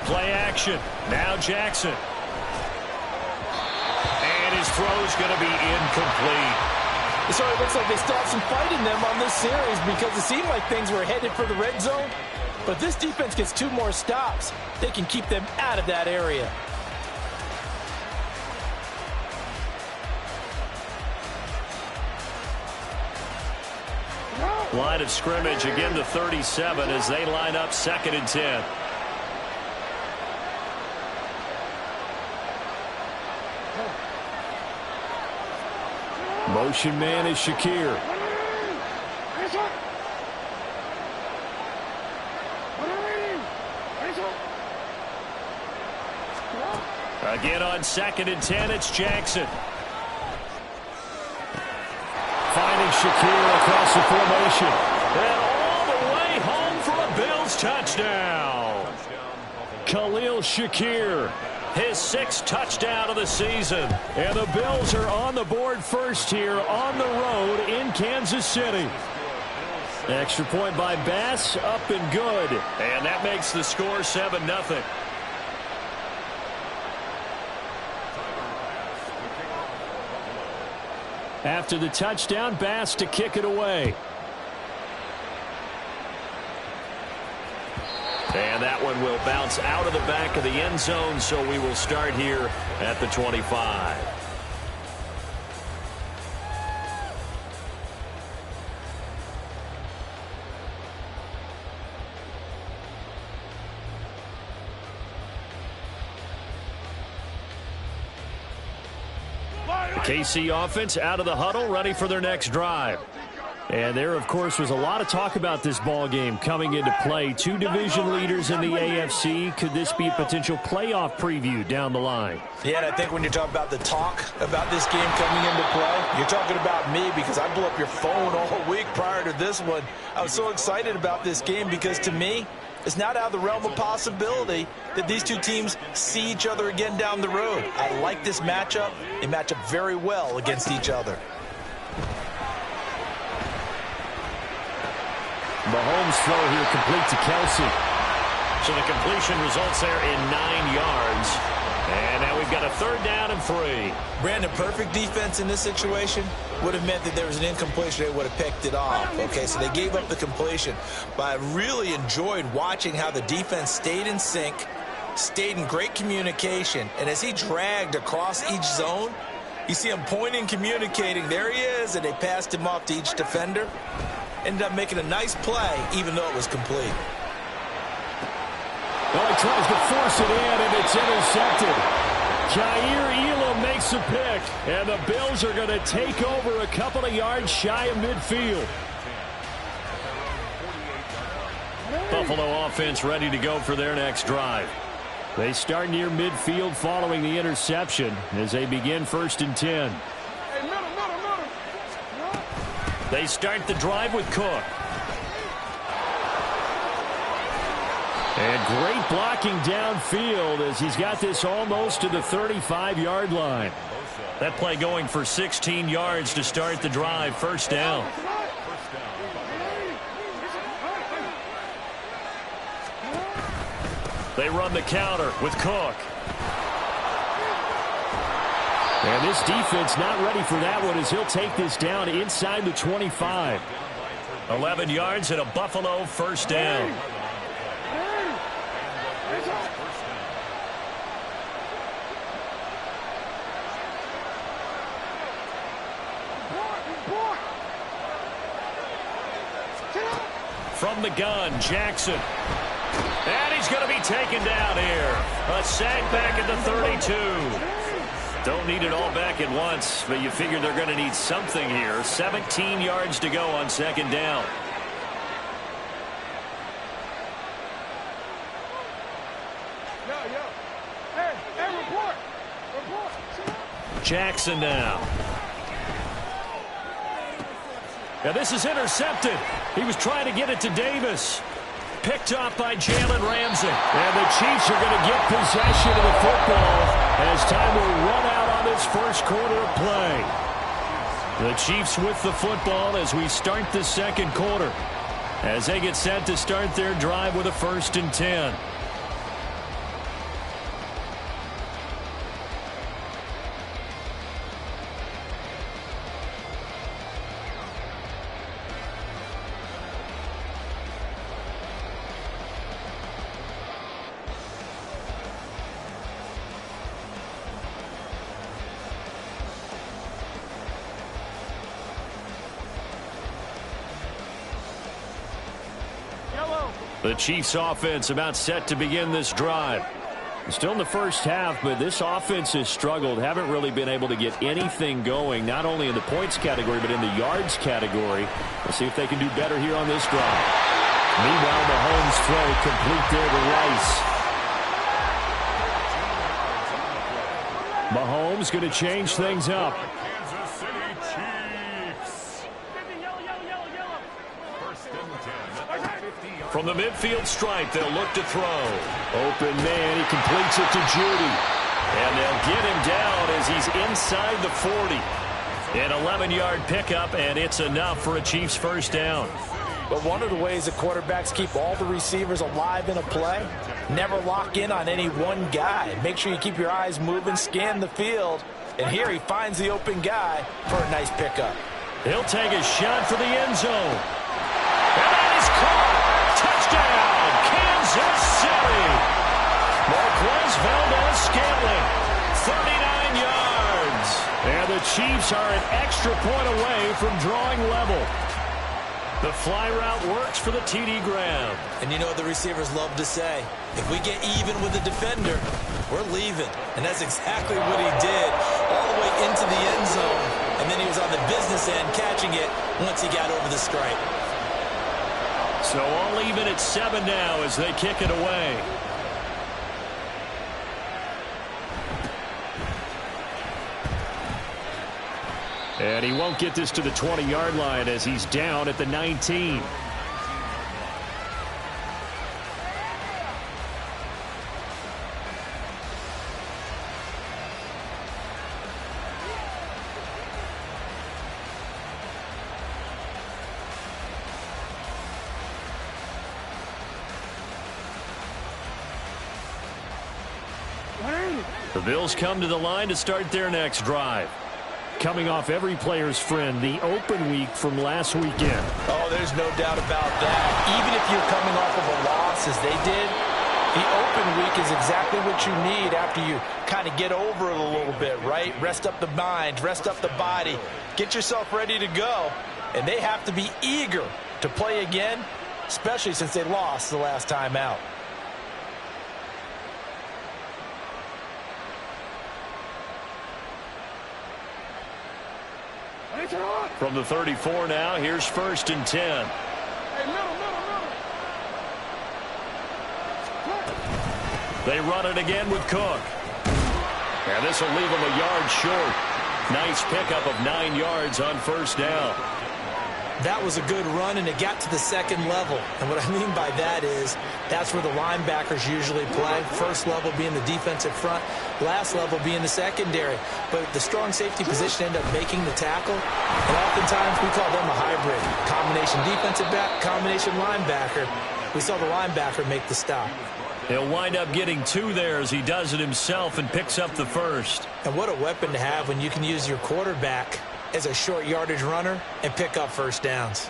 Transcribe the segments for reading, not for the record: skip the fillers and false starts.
Play action. Now Jackson. And his throw's going to be incomplete. So it looks like they still have some fight in them on this series because it seemed like things were headed for the red zone. But if this defense gets 2 more stops, they can keep them out of that area. Line of scrimmage, again the 37 as they line up 2nd and 10. Motion man is Shakir. Again on 2nd and 10, it's Jackson. Finding Shakir across the formation. And all the way home for a Bills touchdown. Khalil Shakir, his 6th touchdown of the season. And the Bills are on the board first here on the road in Kansas City. Extra point by Bass, up and good. And that makes the score 7-0. After the touchdown, Bass to kick it away. And that one will bounce out of the back of the end zone, so we will start here at the 25. KC offense out of the huddle, ready for their next drive. And there, of course, was a lot of talk about this ball game coming into play. 2 division leaders in the AFC. Could this be a potential playoff preview down the line? Yeah, and I think when you're talking about the talk about this game coming into play, you're talking about me because I blew up your phone all week prior to this one. I was so excited about this game because, to me, it's not out of the realm of possibility that these 2 teams see each other again down the road. I like this matchup. They match up very well against each other. Mahomes' throw here complete to Kelsey. So the completion results there in 9 yards. And now we've got a 3rd down and 3. Brandon, perfect defense in this situation would have meant that there was an incompletion. They would have picked it off. Okay, so they gave up the completion. But I really enjoyed watching how the defense stayed in sync, stayed in great communication. And as he dragged across each zone, you see him pointing, communicating. There he is, and they passed him off to each defender. Ended up making a nice play, even though it was complete. Well, he tries to force it in, and it's intercepted. Jair Elam makes a pick, and the Bills are going to take over a couple of yards shy of midfield. Buffalo offense ready to go for their next drive. They start near midfield following the interception as they begin 1st and 10. They start the drive with Cook. And great blocking downfield as he's got this almost to the 35-yard line. That play going for 16 yards to start the drive. 1st down. They run the counter with Cook. And this defense not ready for that one as he'll take this down inside the 25. 11 yards and a Buffalo 1st down. From the gun, Jackson. And he's going to be taken down here. A sack back at the 32. Don't need it all back at once, but you figure they're going to need something here. 17 yards to go on 2nd down. Jackson now. Now this is intercepted. He was trying to get it to Davis. Picked off by Jalen Ramsey. And the Chiefs are going to get possession of the football as time will run out on this 1st quarter of play. The Chiefs with the football as we start the 2nd quarter. as they get set to start their drive with a 1st and 10. The Chiefs offense about set to begin this drive. Still in the first half, but this offense has struggled. Haven't really been able to get anything going, not only in the points category, but in the yards category. We'll see if they can do better here on this drive. Meanwhile, Mahomes' throw complete there to Rice. Mahomes going to change things up. From the midfield stripe, they'll look to throw. Open man, he completes it to Judy. And they'll get him down as he's inside the 40. An 11-yard pickup, and it's enough for a Chiefs first down. But one of the ways that quarterbacks keep all the receivers alive in a play, never lock in on any one guy. Make sure you keep your eyes moving, scan the field. And here he finds the open guy for a nice pickup. He'll take a shot for the end zone. And that is caught. Touchdown, Kansas City. Marquez Valdez-Scantling, 39 yards. And the Chiefs are an extra point away from drawing level. The fly route works for the TD Graham. And you know what the receivers love to say? If we get even with the defender, we're leaving. And that's exactly what he did, all the way into the end zone. And then he was on the business end catching it once he got over the stripe. So all even at 7 now as they kick it away. And he won't get this to the 20-yard line as he's down at the 19. The Bills come to the line to start their next drive. Coming off every player's friend, the open week from last weekend. Oh, there's no doubt about that. Even if you're coming off of a loss as they did, the open week is exactly what you need after you kind of get over it a little bit, right? Rest up the mind, rest up the body, get yourself ready to go. And they have to be eager to play again, especially since they lost the last time out. From the 34 now, here's 1st and 10. They run it again with Cook. And this will leave them a yard short. Nice pickup of 9 yards on 1st down. That was a good run, and it got to the second level. And what I mean by that is that's where the linebackers usually play. First level being the defensive front, last level being the secondary. But the strong safety position ended up making the tackle. And oftentimes we call them a hybrid. Combination defensive back, combination linebacker. We saw the linebacker make the stop. He'll wind up getting 2 there as he does it himself and picks up the first. And what a weapon to have when you can use your quarterback as a short yardage runner and pick up first downs.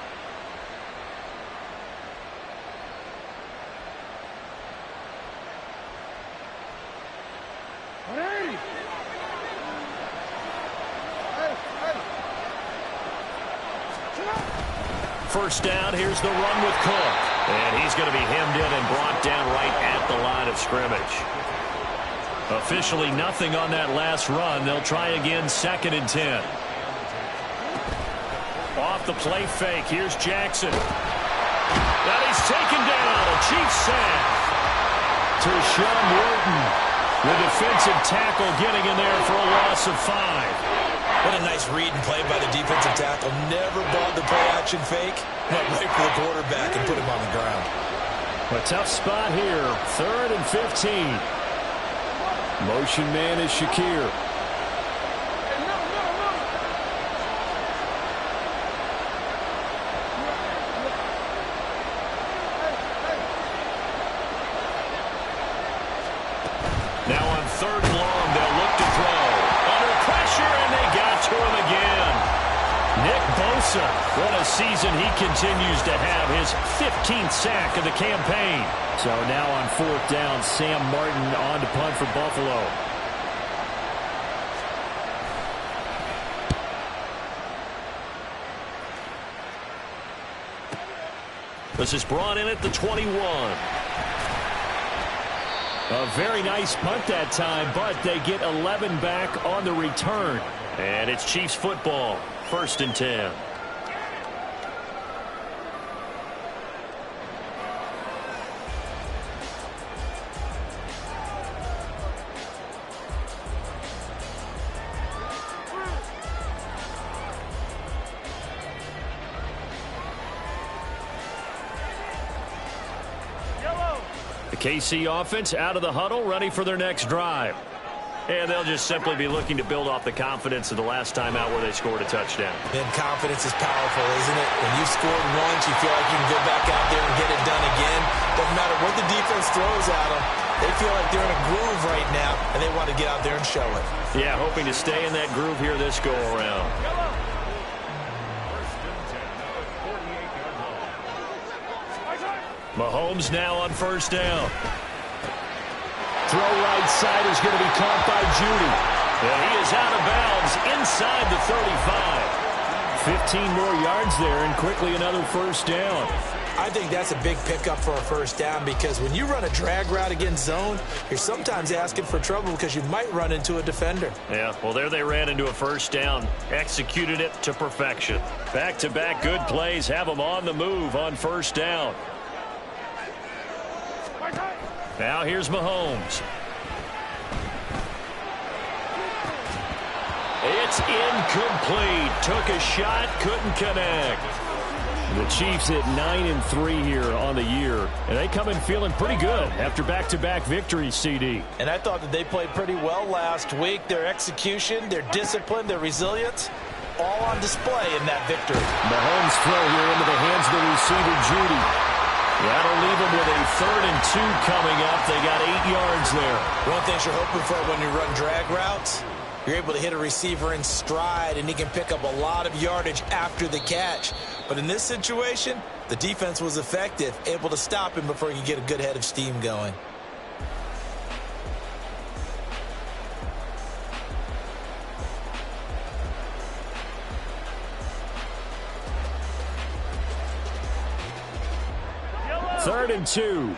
First down, here's the run with Cook. And he's going to be hemmed in and brought down right at the line of scrimmage. Officially nothing on that last run. They'll try again, 2nd and 10. Off the play fake, here's Jackson. And he's taken down, a Chiefs sack. To Sean Wharton. The defensive tackle getting in there for a loss of 5. What a nice read and play by the defensive tackle. Never bought the play-action fake. Went right for the quarterback and put him on the ground. A tough spot here. 3rd and 15. Motion man is Shakir. What a season he continues to have, his 15th sack of the campaign. So now on 4th down, Sam Martin on to punt for Buffalo. This is brought in at the 21. A very nice punt that time, but they get 11 back on the return. And it's Chiefs football, 1st and 10. KC offense out of the huddle, ready for their next drive. And they'll just simply be looking to build off the confidence of the last time out where they scored a touchdown. And confidence is powerful, isn't it? When you've scored once, you feel like you can go back out there and get it done again. Doesn't matter what the defense throws at them. They feel like they're in a groove right now, and they want to get out there and show it. Yeah, hoping to stay in that groove here this go-around. Mahomes now on 1st down. Throw right side is going to be caught by Judy. And he is out of bounds inside the 35. 15 more yards there and quickly another 1st down. I think that's a big pickup for a 1st down because when you run a drag route against zone, you're sometimes asking for trouble because you might run into a defender. Yeah, well, there they ran into a 1st down, executed it to perfection. Back-to-back good plays have them on the move on 1st down. Now here's Mahomes. It's incomplete. Took a shot, couldn't connect. The Chiefs at 9-3 here on the year, and they come in feeling pretty good after back-to-back victories, CD. And I thought that they played pretty well last week. Their execution, their discipline, their resilience, all on display in that victory. Mahomes throw here into the hands of the receiver, Judy. That'll leave them with a 3rd and 2 coming up. They got 8 yards there. One thing you're hoping for when you run drag routes, you're able to hit a receiver in stride, and he can pick up a lot of yardage after the catch. But in this situation, the defense was effective, able to stop him before he could get a good head of steam going. Third and 2.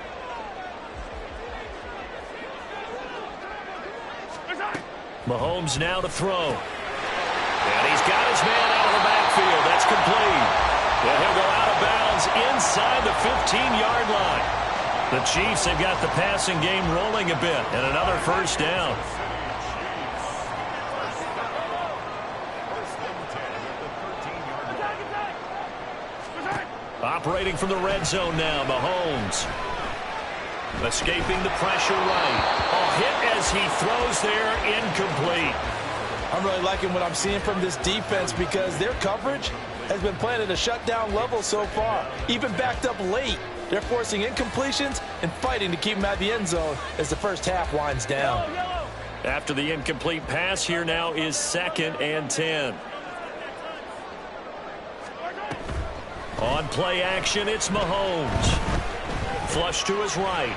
Mahomes now to throw. And he's got his man out of the backfield. That's complete. And he'll go out of bounds inside the 15-yard line. The Chiefs have got the passing game rolling a bit. And another 1st down. Operating from the red zone now, Mahomes. Escaping the pressure right. A hit as he throws there, incomplete. I'm really liking what I'm seeing from this defense because their coverage has been playing at a shutdown level so far. Even backed up late, they're forcing incompletions and fighting to keep them at the end zone as the 1st half winds down. After the incomplete pass, here now is 2nd and 10. On play action, it's Mahomes. Flush to his right.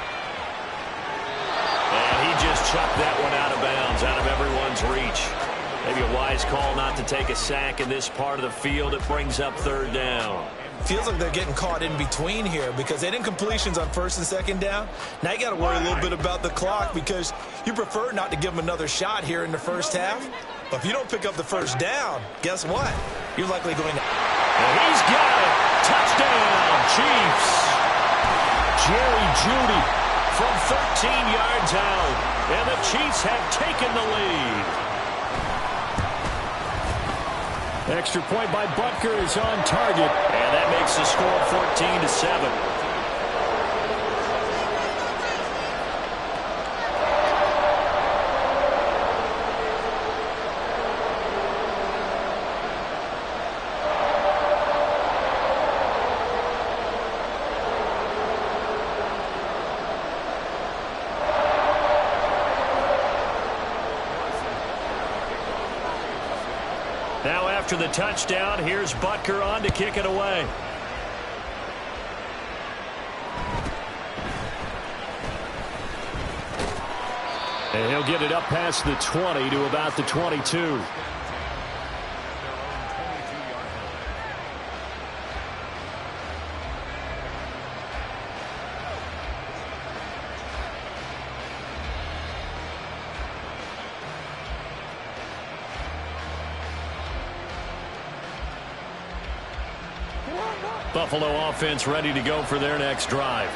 And he just chucked that one out of bounds, out of everyone's reach. Maybe a wise call not to take a sack in this part of the field. It brings up 3rd down. Feels like they're getting caught in between here because they had incompletions on 1st and 2nd down. Now you got to worry a little bit about the clock because you prefer not to give them another shot here in the 1st half. But if you don't pick up the 1st down, guess what? You're likely going to... And he's got it. Touchdown, Chiefs. Jerry Jeudy from 13 yards out. And the Chiefs have taken the lead. Extra point by Butker is on target. And that makes the score 14-7. after the touchdown. Here's Butker on to kick it away. And he'll get it up past the 20 to about the 22. Buffalo offense ready to go for their next drive.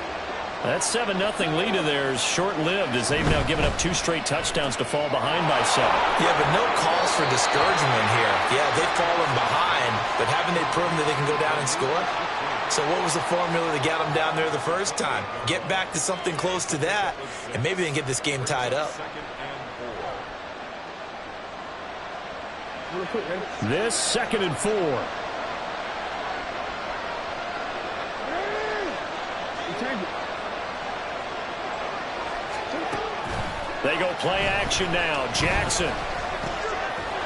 That 7-0 lead of theirs short-lived as they've now given up 2 straight touchdowns to fall behind by 7. Yeah, but no cause for discouragement here. Yeah, they've fallen behind, but haven't they proven that they can go down and score? So what was the formula that got them down there the first time? Get back to something close to that, and maybe they can get this game tied up. This 2nd and 4. They go play action now. Jackson.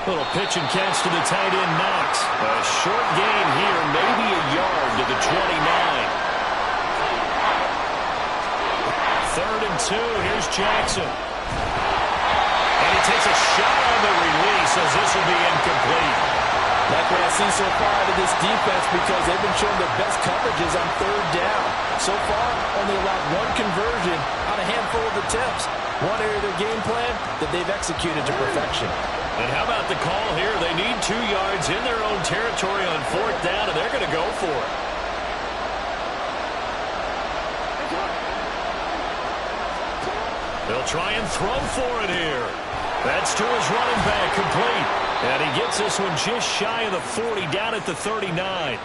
Little pitch and catch to the tight end, Knox. A short gain here, maybe a yard to the 29. 3rd and 2. Here's Jackson. And he takes a shot on the release as this will be incomplete. Like what I see so far out of this defense, because they've been showing their best coverages on 3rd down. So far, only allowed 1 conversion on a handful of attempts. One area of their game plan that they've executed to perfection. And how about the call here? They need 2 yards in their own territory on 4th down, and they're going to go for it. They'll try and throw for it here. That's to his running back, complete. And he gets this one just shy of the 40, down at the 39.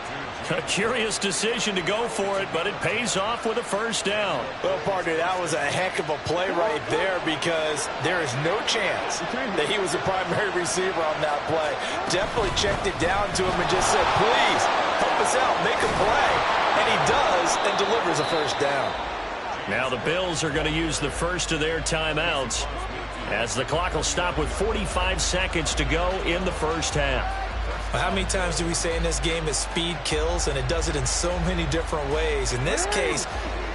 A curious decision to go for it, but it pays off with a 1st down. Well, partner, that was a heck of a play right there, because there is no chance that he was the primary receiver on that play. Definitely checked it down to him and just said, please, help us out, make a play. And he does, and delivers a 1st down. Now the Bills are going to use the first of their timeouts, as the clock will stop with 45 seconds to go in the 1st half. How many times do we say in this game that speed kills, and it does it in so many different ways? In this case,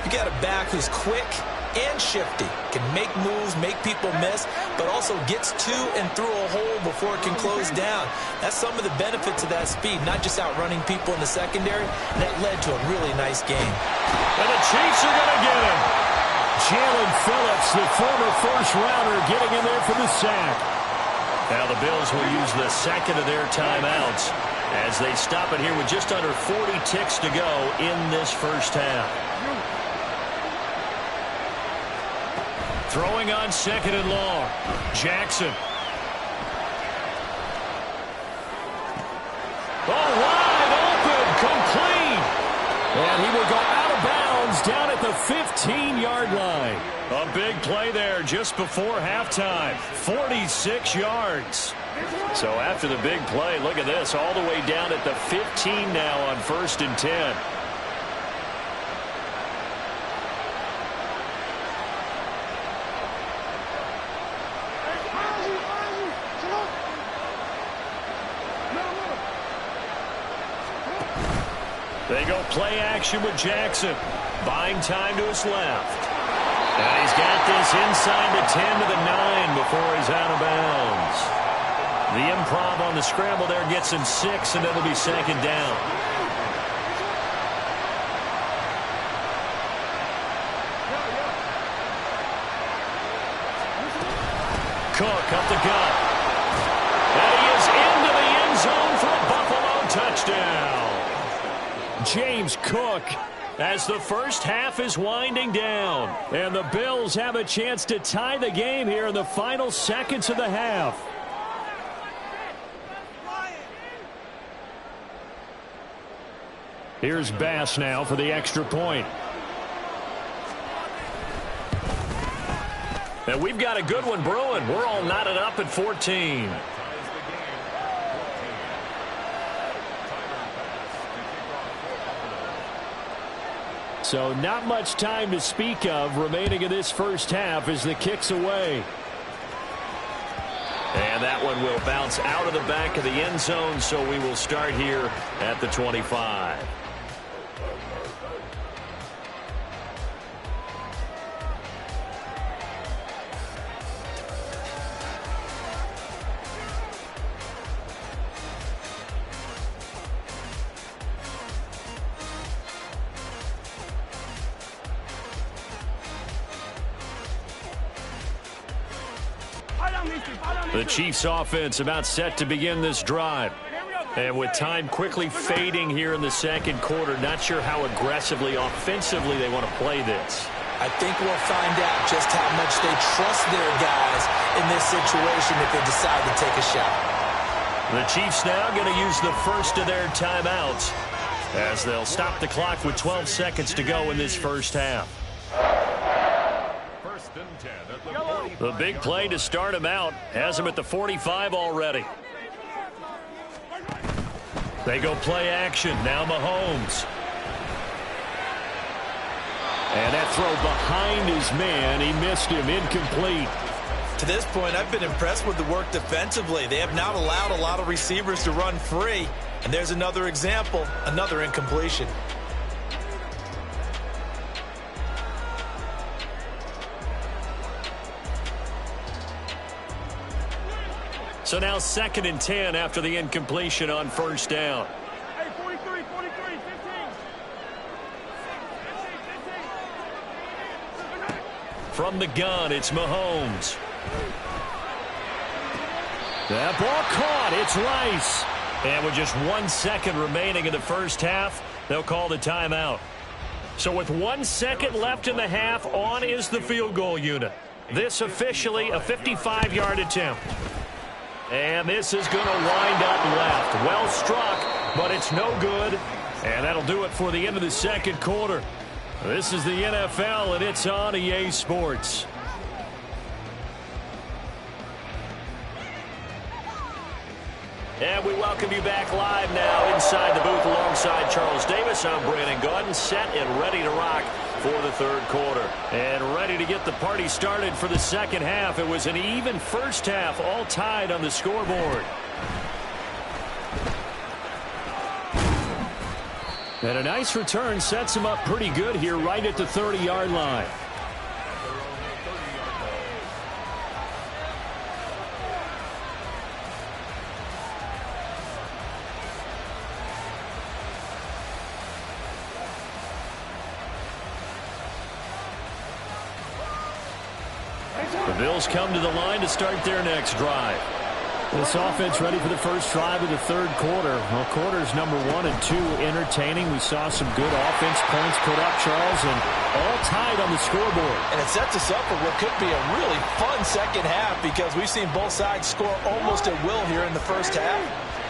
you got a back who's quick and shifty, can make moves, make people miss, but also gets to and through a hole before it can close down. That's some of the benefits of that speed, not just outrunning people in the secondary. And that led to a really nice game. And the Chiefs are going to get him. Jalen Phillips, the former 1st-rounder, getting in there for the sack. Now the Bills will use the 2nd of their timeouts as they stop it here with just under 40 ticks to go in this 1st half. Throwing on 2nd and long. Jackson. Oh, wide open, complete. And he will go out of bounds down at the 15-yard line. A big play there just before halftime. 46 yards. So after the big play, look at this, all the way down at the 15 now on 1st and 10. They go play action with Jackson. Buying time to his left. And he's got this inside the 10 to the 9 before he's out of bounds. The improv on the scramble there gets him 6, and it'll be 2nd down. Cook up the gut. And he is into the end zone for a Buffalo touchdown. James Cook, as the 1st half is winding down. And the Bills have a chance to tie the game here in the final seconds of the half. Here's Bass now for the extra point. And we've got a good one brewing. We're all knotted up at 14. So not much time to speak of remaining in this 1st half as the kick's away. And And that one will bounce out of the back of the end zone, so we will start here at the 25. The Chiefs offense about set to begin this drive. And with time quickly fading here in the second quarter, not sure how aggressively, offensively they want to play this. I think we'll find out just how much they trust their guys in this situation if they decide to take a shot. The Chiefs now going to use the first of their timeouts as they'll stop the clock with 12 seconds to go in this first half. The big play to start him out has him at the 45 already. They go play action. Now Mahomes. And that throw behind his man. He missed him. Incomplete. To this point, I've been impressed with the work defensively. They have not allowed a lot of receivers to run free. And there's another example, another incompletion. So now 2nd and 10 after the incompletion on first down. Hey, 43, 15. From the gun, it's Mahomes. That ball caught. It's Rice. And with just 1 second remaining in the first half, they'll call the timeout. So with 1 second left in the half, on is the field goal unit. This officially a 55-yard attempt. And this is going to wind up left. Well struck, but it's no good. And that'll do it for the end of the second quarter. This is the NFL, and it's on EA Sports. And we welcome you back live now inside the booth alongside Charles Davis. I'm Brandon Gaudin, set and ready to rock for the third quarter. And ready to get the party started for the second half. It was an even first half, all tied on the scoreboard. And a nice return sets him up pretty good here right at the 30-yard line. The Bills come to the line to start their next drive. This offense ready for the first drive of the third quarter. Well, quarters number 1 and 2 entertaining. We saw some good offense points put up, Charles, and all tied on the scoreboard. And it sets us up for what could be a really fun second half because we've seen both sides score almost at will here in the first half.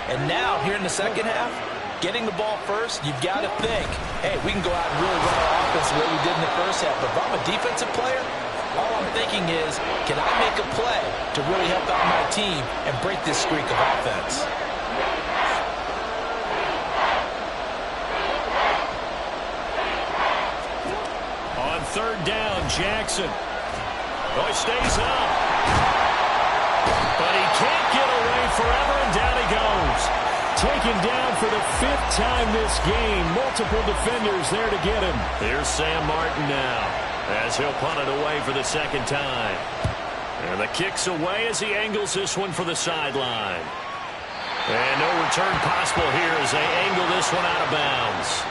And now, here in the second half, getting the ball first, you've got to think, hey, we can go out and really run our offense the way we did in the first half. But if I'm a defensive player, all I'm thinking is, can I make a play to really help out my team and break this streak of offense? On third down, Jackson. Oh, he stays up. But he can't get away forever, and down he goes. Taken down for the 5th time this game. Multiple defenders there to get him. Here's Sam Martin now, as he'll punt it away for the second time. And the kick's away as he angles this one for the sideline. And no return possible here as they angle this one out of bounds.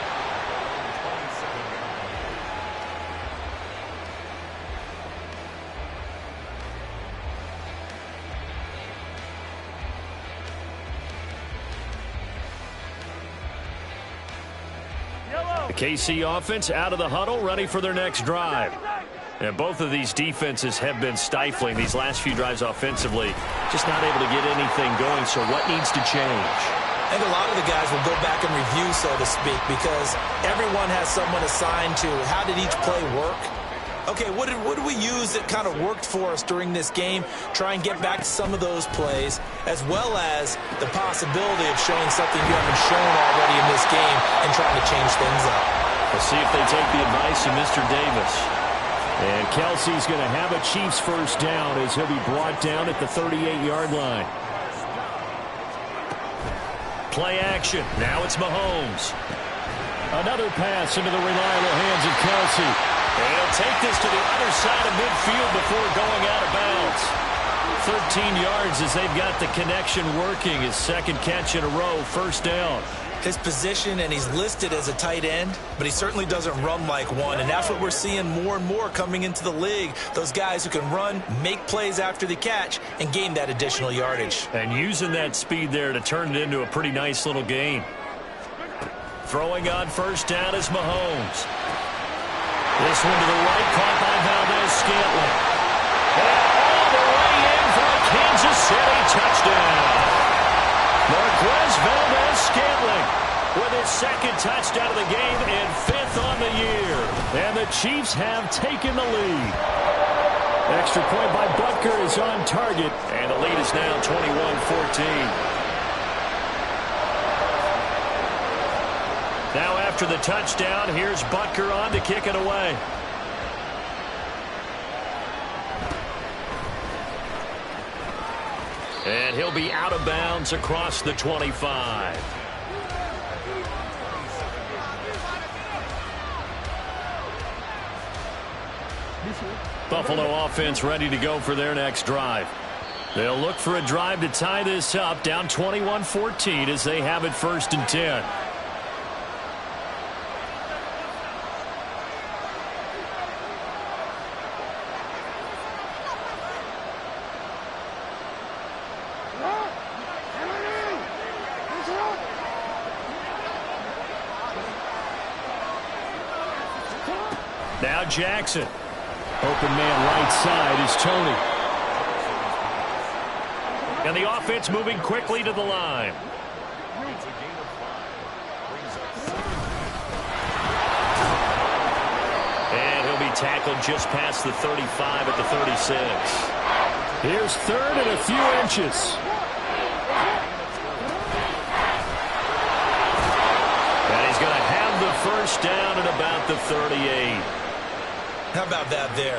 The KC offense out of the huddle, ready for their next drive. And both of these defenses have been stifling these last few drives offensively. Just not able to get anything going, so what needs to change? I think a lot of the guys will go back and review, so to speak, because everyone has someone assigned to how did each play work. Okay, what did we use that kind of worked for us during this game? Try and get back to some of those plays, as well as the possibility of showing something you haven't shown already in this game and trying to change things up. We'll see if they take the advice of Mr. Davis. And Kelsey's going to have a Chiefs first down as he'll be brought down at the 38-yard line. Play action. Now it's Mahomes. Another pass into the reliable hands of Kelsey. And he'll take this to the other side of midfield before going out of bounds. 13 yards as they've got the connection working. His second catch in a row, first down. His position, and he's listed as a tight end, but he certainly doesn't run like one, and that's what we're seeing more and more coming into the league. Those guys who can run, make plays after the catch, and gain that additional yardage. And using that speed there to turn it into a pretty nice little gain. Throwing on first down is Mahomes. This one to the right, caught by Valdez-Scantling. And all the way in for a Kansas City touchdown. Marquez Valdez-Scantling with his second touchdown of the game and fifth on the year. And the Chiefs have taken the lead. Extra point by Butker is on target. And the lead is now 21-14. Now after the touchdown, here's Butker on to kick it away. And he'll be out of bounds across the 25. Buffalo offense ready to go for their next drive. They'll look for a drive to tie this up, down 21-14 as they have it first and 10. Now Jackson. Open man right side is Tony. And the offense moving quickly to the line. And he'll be tackled just past the 35 at the 36. Here's third and a few inches. And he's going to have the first down at about the 38. How about that there?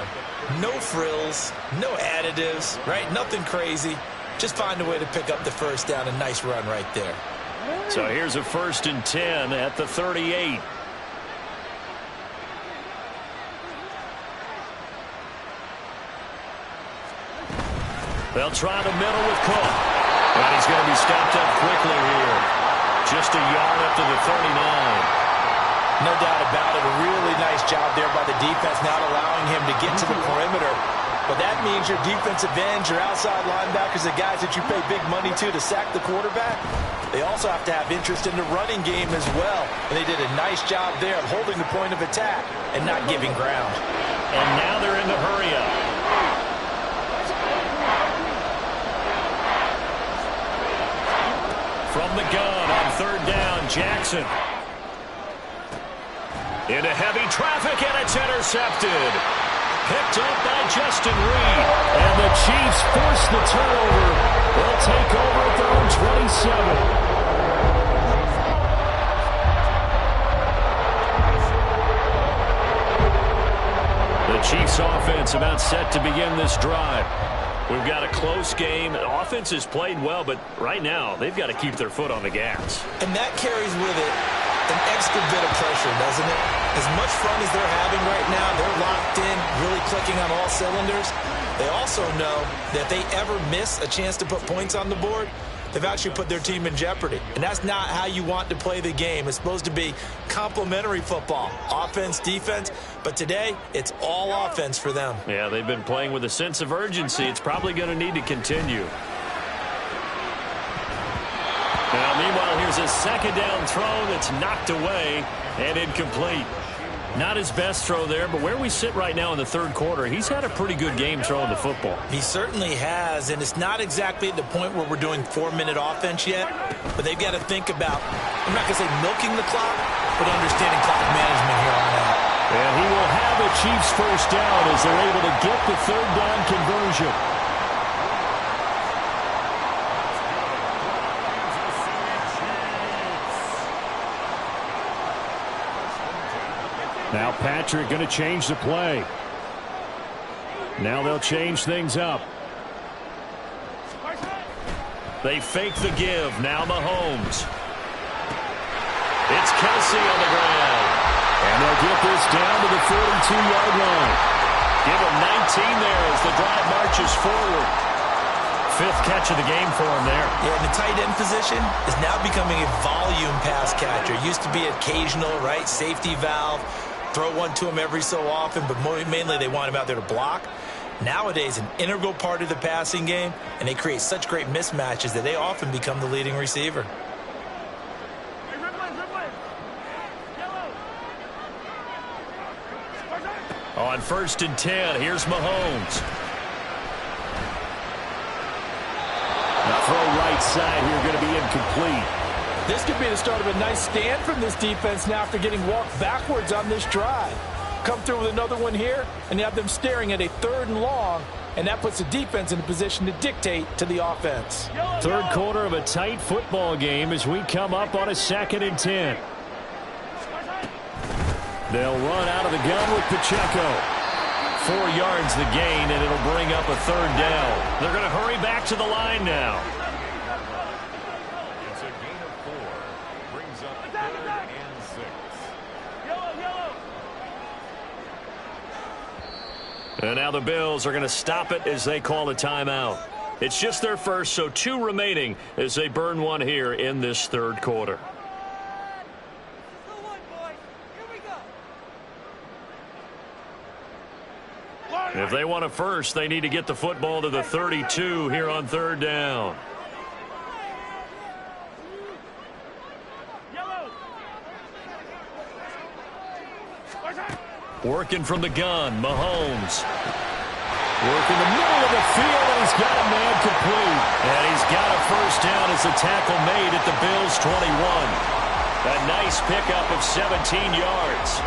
No frills, no additives, right? Nothing crazy. Just find a way to pick up the first down. A nice run right there. So here's a first and 10 at the 38. They'll try the middle with Cook. And he's going to be stopped up quickly here. Just a yard up to the 39. No doubt about it. A really nice job there by the defense, not allowing him to get to the perimeter. But that means your defensive ends, your outside linebackers, the guys that you pay big money to sack the quarterback, they also have to have interest in the running game as well. And they did a nice job there of holding the point of attack and not giving ground. And now they're in the hurry-up. From the gun on third down, Jackson. Into heavy traffic, and it's intercepted. Picked up by Justin Reed. And the Chiefs force the turnover. They'll take over at their own 27. The Chiefs offense about set to begin this drive. We've got a close game. The offense has played well, but right now they've got to keep their foot on the gas. And that carries with it an extra bit of pressure, doesn't it? As much fun as they're having right now, they're locked in, really clicking on all cylinders. They also know that if they ever miss a chance to put points on the board, they've actually put their team in jeopardy. And that's not how you want to play the game. It's supposed to be complementary football, offense, defense. But today, it's all offense for them. Yeah, they've been playing with a sense of urgency. It's probably going to need to continue. Now, meanwhile, here's a second down throw that's knocked away and incomplete. Not his best throw there, but where we sit right now in the third quarter, he's had a pretty good game throwing the football. He certainly has, and it's not exactly at the point where we're doing 4-minute offense yet, but they've got to think about, I'm not going to say milking the clock, but understanding clock management here on out. And he will have the Chiefs first down as they're able to get the third down conversion. Now Patrick going to change the play. Now they'll change things up. They fake the give. Now Mahomes. It's Kelsey on the ground. And they'll get this down to the 42-yard line. Give him 19 there as the drive marches forward. Fifth catch of the game for him there. Yeah, and the tight end position is now becoming a volume pass catcher. Used to be occasional, right? Safety valve. Throw one to him every so often, but mainly they want him out there to block. Nowadays, an integral part of the passing game, and they create such great mismatches that they often become the leading receiver. On 1st and 10, here's Mahomes. The throw right side here going to be incomplete. This could be the start of a nice stand from this defense now after getting walked backwards on this drive. Come through with another one here, and you have them staring at a 3rd and long, and that puts the defense in a position to dictate to the offense. Third quarter of a tight football game as we come up on a 2nd and 10. They'll run out of the gun with Pacheco. 4 yards the gain, and it'll bring up a 3rd down. They're going to hurry back to the line now. It's a gain of 4. Brings up 3rd and 6. And now the Bills are going to stop it as they call a timeout. It's just their first, so 2 remaining as they burn one here in this 3rd quarter. If they want a first, they need to get the football to the 32 here on 3rd down. Working from the gun, Mahomes. Working the middle of the field, and he's got a man complete. And he's got a first down as the tackle made at the Bills' 21. A nice pickup of 17 yards.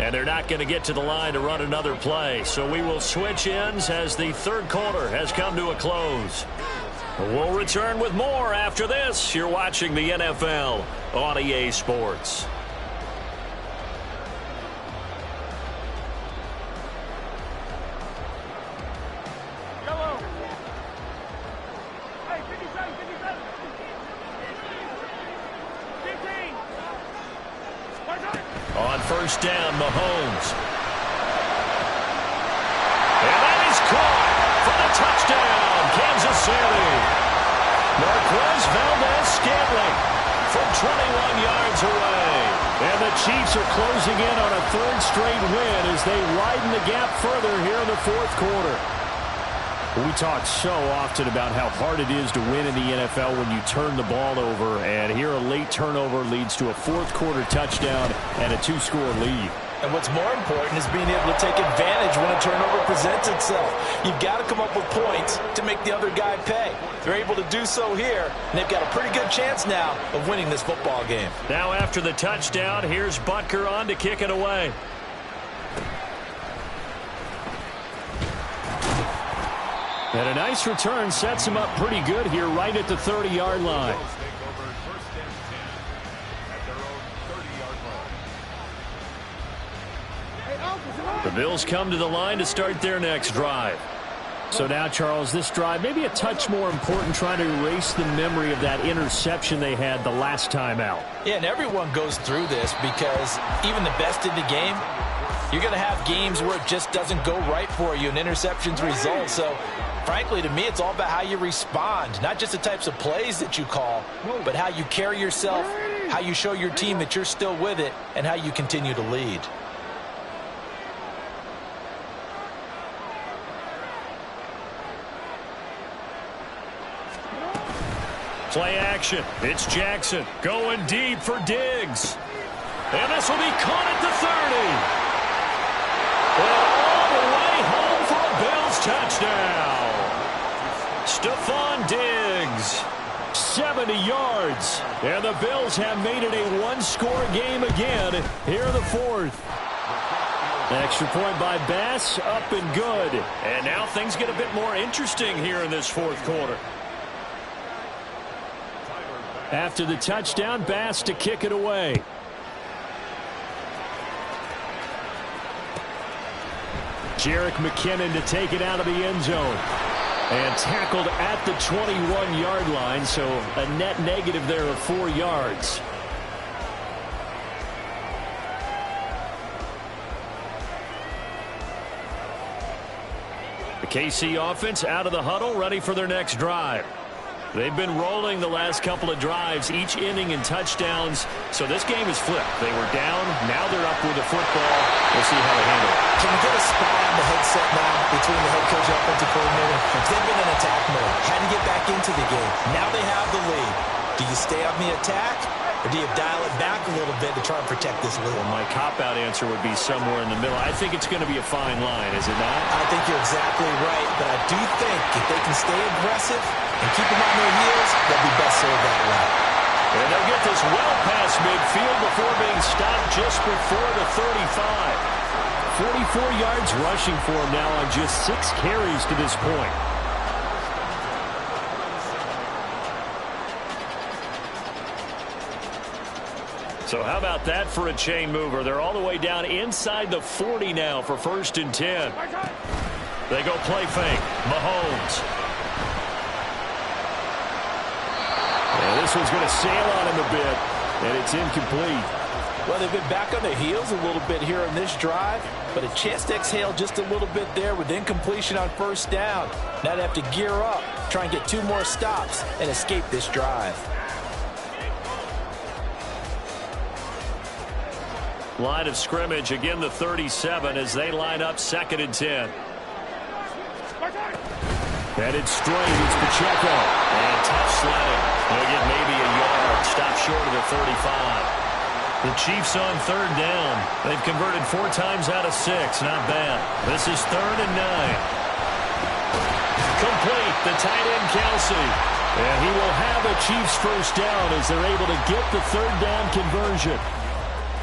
And they're not going to get to the line to run another play. So we will switch ends as the 3rd quarter has come to a close. We'll return with more after this. You're watching the NFL on EA Sports. On 1st down, Mahomes. And that is caught for the touchdown, Kansas City. Marquez Valdez-Scantling from 21 yards away. And the Chiefs are closing in on a 3rd straight win as they widen the gap further here in the 4th quarter. We talk so often about how hard it is to win in the NFL when you turn the ball over, and here a late turnover leads to a 4th quarter touchdown and a 2-score lead. And what's more important is being able to take advantage when a turnover presents itself. You've got to come up with points to make the other guy pay. They're able to do so here, and they've got a pretty good chance now of winning this football game. Now after the touchdown, here's Butker on to kick it away. And a nice return sets him up pretty good here right at the 30-yard line. The Bills come to the line to start their next drive. So now, Charles, this drive maybe a touch more important, trying to erase the memory of that interception they had the last time out. Yeah, and everyone goes through this because even the best in the game, you're going to have games where it just doesn't go right for you and interceptions result. So, frankly, to me, it's all about how you respond, not just the types of plays that you call, but how you carry yourself, how you show your team that you're still with it, and how you continue to lead. Play action. It's Jackson going deep for Diggs. And this will be caught at the 30. And all the way home for a Bills touchdown. Stephon Diggs, 70 yards. And the Bills have made it a 1-score game again here in the 4th. Extra point by Bass, up and good. And now things get a bit more interesting here in this fourth quarter. After the touchdown, Bass to kick it away. Jerick McKinnon to take it out of the end zone. And tackled at the 21-yard line, so a net negative there of 4 yards. The KC offense out of the huddle, ready for their next drive. They've been rolling the last couple of drives, each inning in touchdowns, so this game is flipped. They were down, now they're up with the football. We'll see how they handle it. Can you get a spot on the headset now between the head coach and offensive coordinator? They've been in attack mode, had to get back into the game. Now they have the lead. Do you stay on the attack, or do you dial it back a little bit to try and protect this lead? Well, my cop-out answer would be somewhere in the middle. I think it's going to be a fine line, is it not? I think you're exactly right, but I do think if they can stay aggressive and keep them on their heels, they'll be best served that way. And they'll get this well past midfield before being stopped just before the 35. 44 yards rushing for him now on just 6 carries to this point. So how about that for a chain mover? They're all the way down inside the 40 now for 1st and 10. They go play fake. Mahomes. And this one's going to sail on him a bit, and it's incomplete. Well, they've been back on their heels a little bit here on this drive, but a chance to exhale just a little bit there with incompletion on 1st down. Now they have to gear up, try and get 2 more stops, and escape this drive. Line of scrimmage, again the 37 as they line up 2nd and 10. Headed straight, it's Pacheco. And tough sledding. They'll get maybe a yard. Stop short of the 35. The Chiefs on 3rd down. They've converted 4 times out of 6. Not bad. This is 3rd and 9. Complete. The tight end, Kelsey. And he will have a Chiefs 1st down as they're able to get the 3rd down conversion.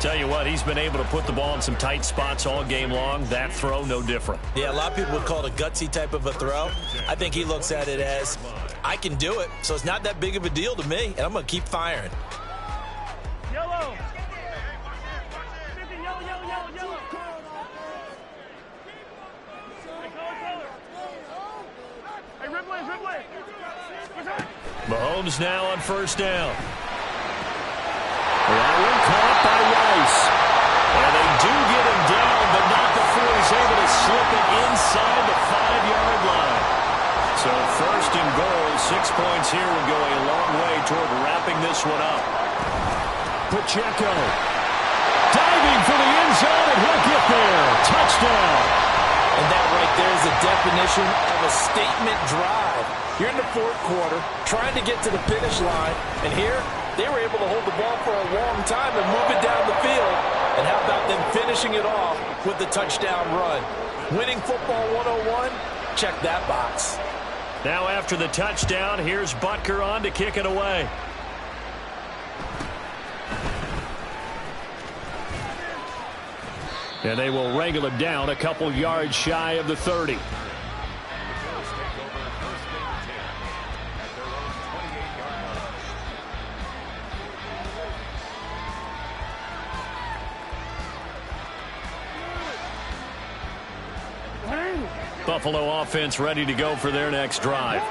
Tell you what, he's been able to put the ball in some tight spots all game long. That throw, no different. Yeah, a lot of people would call it a gutsy type of a throw. I think he looks at it as, I can do it, so it's not that big of a deal to me, and I'm going to keep firing. Yellow. Yellow, yellow, yellow, yellow. Hey, Ripley. Mahomes now on 1st down. That one caught by Rice. And they do get him down, but not before he's able to slip it inside the 5-yard line. So 1st and goal, 6 points here would go a long way toward wrapping this one up. Pacheco diving for the end zone, and he'll get there. Touchdown. And that right there is the definition of a statement drive. You're in the 4th quarter, trying to get to the finish line, and here they were able to hold the ball for a long time and move it down the field. And how about them finishing it off with the touchdown run? Winning football 101, check that box. Now after the touchdown, here's Butker on to kick it away. And they will wrangle him down a couple yards shy of the 30. Buffalo offense ready to go for their next drive.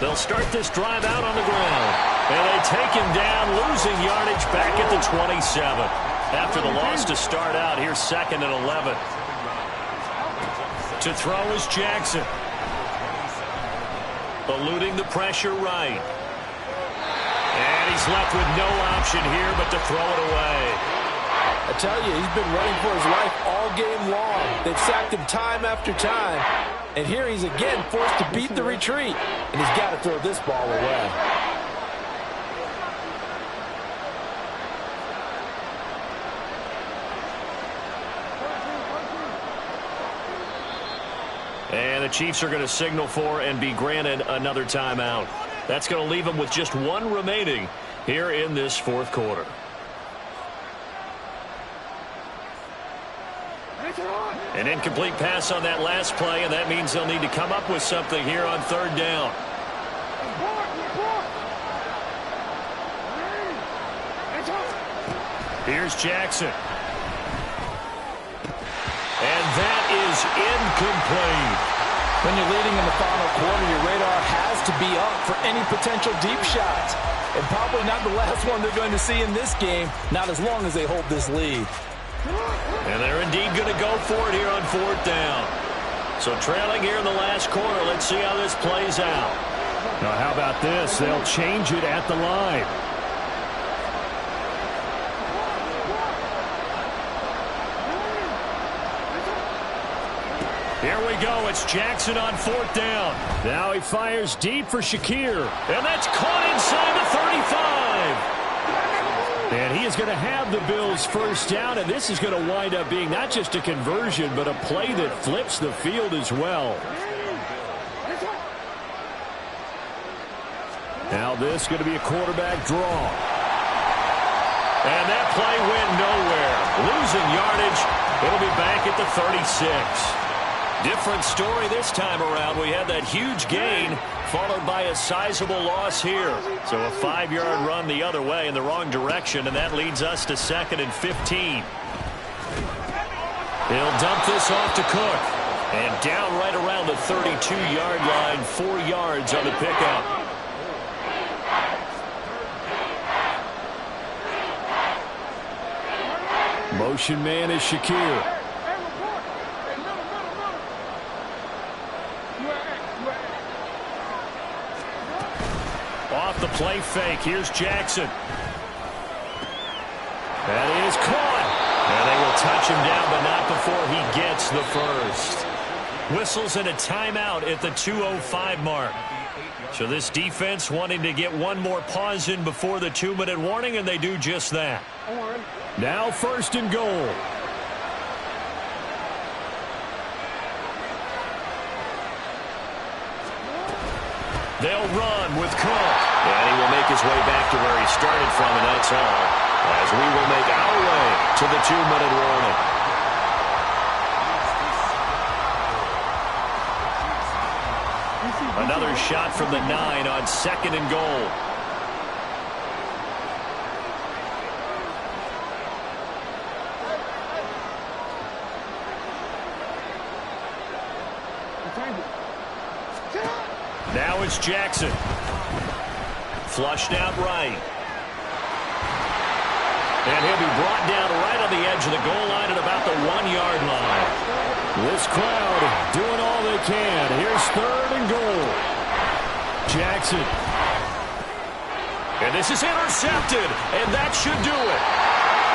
They'll start this drive out on the ground. And they take him down, losing yardage back at the 27. After the loss to start out, here's 2nd and 11. To throw is Jackson. Eluding the pressure right. And he's left with no option here but to throw it away. I tell you, he's been running for his life all game long. They've sacked him time after time. And here he's again forced to beat the retreat. And he's got to throw this ball away. And the Chiefs are going to signal for and be granted another timeout. That's going to leave them with just 1 remaining here in this 4th quarter. An incomplete pass on that last play, and that means they'll need to come up with something here on third down. Here's Jackson. And that is incomplete. When you're leading in the final quarter, your radar has to be up for any potential deep shots. And probably not the last one they're going to see in this game, not as long as they hold this lead. And they're indeed going to go for it here on fourth down. So trailing here in the last quarter, let's see how this plays out. Now how about this? They'll change it at the line. Here we go. It's Jackson on fourth down. Now he fires deep for Shakir. And that's caught inside the 35. And he is going to have the Bills first down, and this is going to wind up being not just a conversion, but a play that flips the field as well. Now this is going to be a quarterback draw. And that play went nowhere. Losing yardage. It'll be back at the 36. Different story this time around. We had that huge gain followed by a sizable loss here. So a 5-yard run the other way in the wrong direction, and that leads us to 2nd and 15. He'll dump this off to Cook. And down right around the 32-yard line, 4 yards on the pickup. Motion man is Shakir. Off the play fake. Here's Jackson. That is caught. And they will touch him down, but not before he gets the first. Whistles and a timeout at the 2:05 mark. So this defense wanting to get one more pause in before the 2-minute warning, and they do just that. Now 1st and goal. They'll run with Cook. And he will make his way back to where he started from, and that's all. As we will make our way to the 2-minute warning. Another shot from the 9 on 2nd and goal. Now it's Jackson. Flushed out right. And he'll be brought down right on the edge of the goal line at about the 1-yard line. This crowd doing all they can. Here's 3rd and goal. Jackson. And this is intercepted, and that should do it.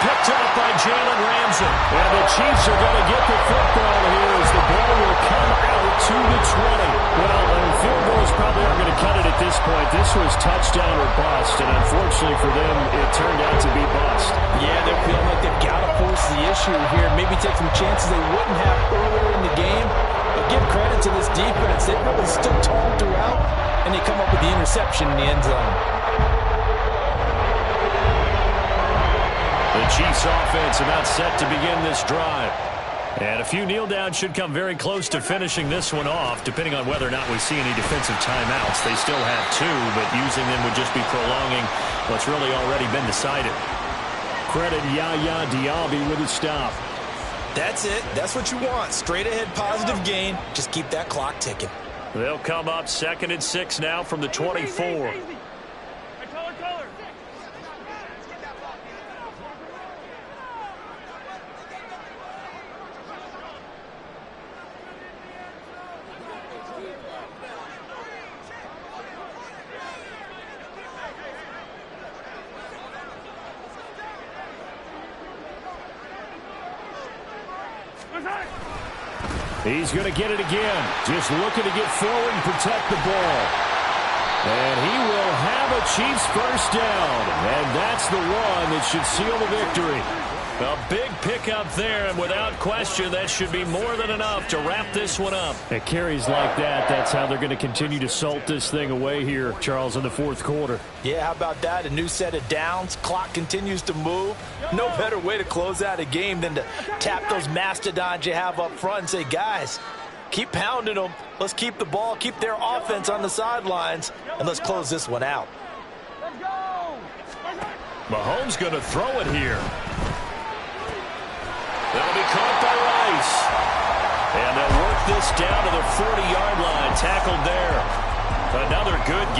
Picked up by Jalen Ramsey. And the Chiefs are going to get the football here as the ball will come out to the 20. Well, field goals probably aren't going to cut it at this point. This was touchdown or bust, and unfortunately for them, it turned out to be bust. Yeah, they're feeling like they've got to force the issue here. Maybe take some chances they wouldn't have earlier in the game. But give credit to this defense. They've really stood tall throughout, and they come up with the interception in the end zone. The Chiefs offense about set to begin this drive. And a few kneel downs should come very close to finishing this one off, depending on whether or not we see any defensive timeouts. They still have 2, but using them would just be prolonging what's really already been decided. Credit Yaya Diaby with a stop. That's it. That's what you want. Straight ahead positive gain. Just keep that clock ticking. They'll come up 2nd and 6 now from the 24. He's going to get it again. Just looking to get forward and protect the ball. And he will have a Chiefs first down. And that's the one that should seal the victory. A big pickup there, and without question, that should be more than enough to wrap this one up. At carries like that, that's how they're going to continue to salt this thing away here, Charles, in the fourth quarter. Yeah, how about that? A new set of downs. Clock continues to move. No better way to close out a game than to tap those mastodons you have up front and say, guys, keep pounding them. Let's keep the ball, keep their offense on the sidelines, and let's close this one out. Mahomes going to throw it here. That'll be caught by Rice. And they'll work this down to the 40-yard line. Tackled there. Another good game.